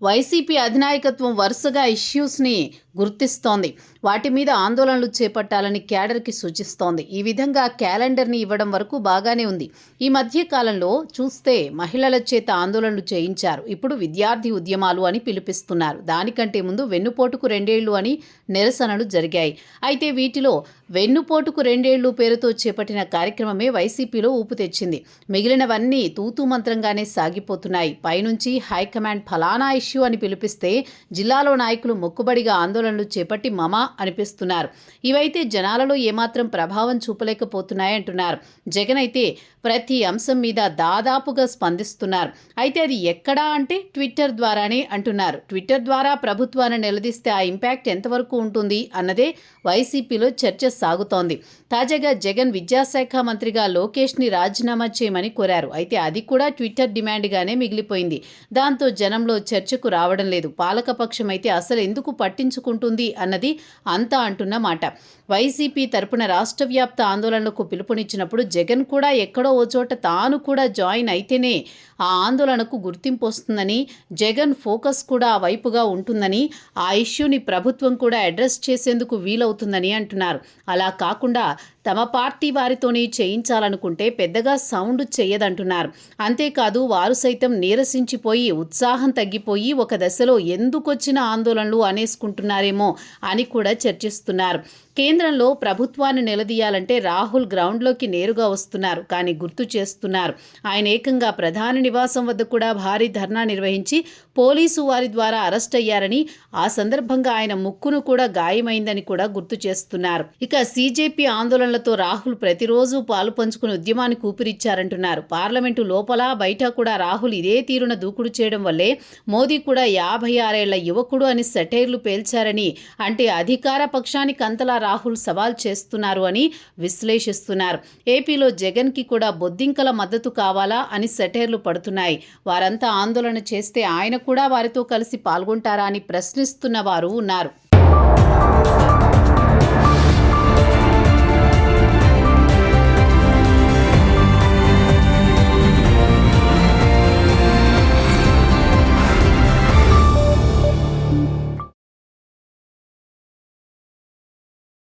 YCP అధినాయకత్వం వరుసగా ఇష్యూస్ని గుర్తిస్తోంది. వాటి మీద ఆందోళనలు చేపట్టాలని క్యాడర్కి సూచిస్తోంది. ఈ విధంగా క్యాలెండర్ని ఇవ్వడం వరకు బాగానే ఉంది. ఈ మధ్య కాలంలో చూస్తే మహిళల చేత ఆందోళనలు చేయించారు. ఇప్పుడు విద్యార్థి ఉద్యమాలు అని పిలిపిస్తున్నారు. దానికంటే ముందు వెన్నుపోటుకు 2 ఏళ్లు అని నిరసనలు జరిగాయి. అయితే వీటిలో వెన్నుపోటుకు 2 ఏళ్లు పేరుతో చేపట్టిన కార్యక్రమమే వైసీపీలో ఊపు తెచ్చింది. మిగిలినవన్నీ తూతూ మంత్రంగానే సాగిపోతున్నాయి. పైనుంచి హైకమాండ్ ఫలానా ఇష్యూ అని పిలిపిస్తే జిల్లాలో నాయకులు మొక్కుబడిగా ఆందోళనలు చేపట్టి మమా అనిపిస్తున్నారు. ఇవైతే జనాలలో ఏమాత్రం ప్రభావం చూపలేకపోతున్నాయంటున్నారు. జగన్ అయితే ప్రతి అంశం మీద దాదాపుగా స్పందిస్తున్నారు. అయితే అది ఎక్కడా అంటే ట్విట్టర్ ద్వారానే అంటున్నారు. ట్విట్టర్ ద్వారా ప్రభుత్వాన్ని నిలదీస్తే ఆ ఇంపాక్ట్ ఎంతవరకు ఉంటుంది అన్నదే వైసీపీలో చర్చ సాగుతోంది. తాజాగా జగన్ విద్యాశాఖ మంత్రిగా లోకేష్ని రాజీనామా చేయమని కోరారు. అయితే అది కూడా ట్విట్టర్ డిమాండ్గానే మిగిలిపోయింది. దాంతో జనంలో చర్చకు రావడం లేదు. పాలకపక్షం అయితే అసలు ఎందుకు పట్టించుకుంటుంది అన్నది అంతా అంటున్న మాట. వైసీపీ తరపున రాష్ట్ర వ్యాప్త ఆందోళనలకు పిలుపునిచ్చినప్పుడు జగన్ కూడా ఎక్కడో ఓ చోట తాను కూడా జాయిన్ అయితేనే ఆ ఆందోళనకు గుర్తింపు వస్తుందని, జగన్ ఫోకస్ కూడా ఆ వైపుగా ఉంటుందని, ఆ ఇష్యూని ప్రభుత్వం కూడా అడ్రస్ చేసేందుకు వీలవుతుందని అంటున్నారు. అలా కాకుండా తమ పార్టీ వారితోనే చేయించాలనుకుంటే పెద్దగా సౌండ్ చేయదంటున్నారు. అంతేకాదు వారు సైతం నీరసించిపోయి, ఉత్సాహం తగ్గిపోయి ఒక దశలో ఎందుకొచ్చిన ఆందోళనలు అనేసుకుంటున్నారేమో అని కూడా చర్చిస్తున్నారు. కేంద్రంలో ప్రభుత్వాన్ని నిలదీయాలంటే రాహుల్ గ్రౌండ్లోకి నేరుగా వస్తున్నారు. కానీ గుర్తు చేస్తున్నారు, ఆయన ఏకంగా ప్రధాని నివాసం వద్ద కూడా భారీ ధర్నా నిర్వహించి పోలీసు వారి ద్వారా అరెస్ట్ అయ్యారని, ఆ సందర్భంగా ఆయన ముక్కును కూడా గాయమైందని కూడా గుర్తు చేస్తున్నారు. ఇక సీజేపీ ఆందోళనలతో రాహుల్ ప్రతిరోజు పాలు పంచుకుని ఉద్యమానికి ఊపిరిచ్చారంటున్నారు. పార్లమెంటు లోపల బయట కూడా రాహుల్ ఇదే తీరున దూకుడు చేయడం వల్లే మోదీ కూడా 56 ఏళ్ల యువకుడు అని సెటైర్లు పేల్చారని, అంటే అధికార పక్షానికి అంతలా రాహుల్ సవాల్ చేస్తున్నారు అని విశ్లేషిస్తున్నారు. ఏపీలో జగన్కి కూడా బొద్దింకల మద్దతు కావాలా అని సెటైర్లు పడుతున్నాయి. వారంతా ఆందోళన చేస్తే ఆయన కూడా వారితో కలిసి పాల్గొంటారా అని ప్రశ్నిస్తున్న వారు ఉన్నారు.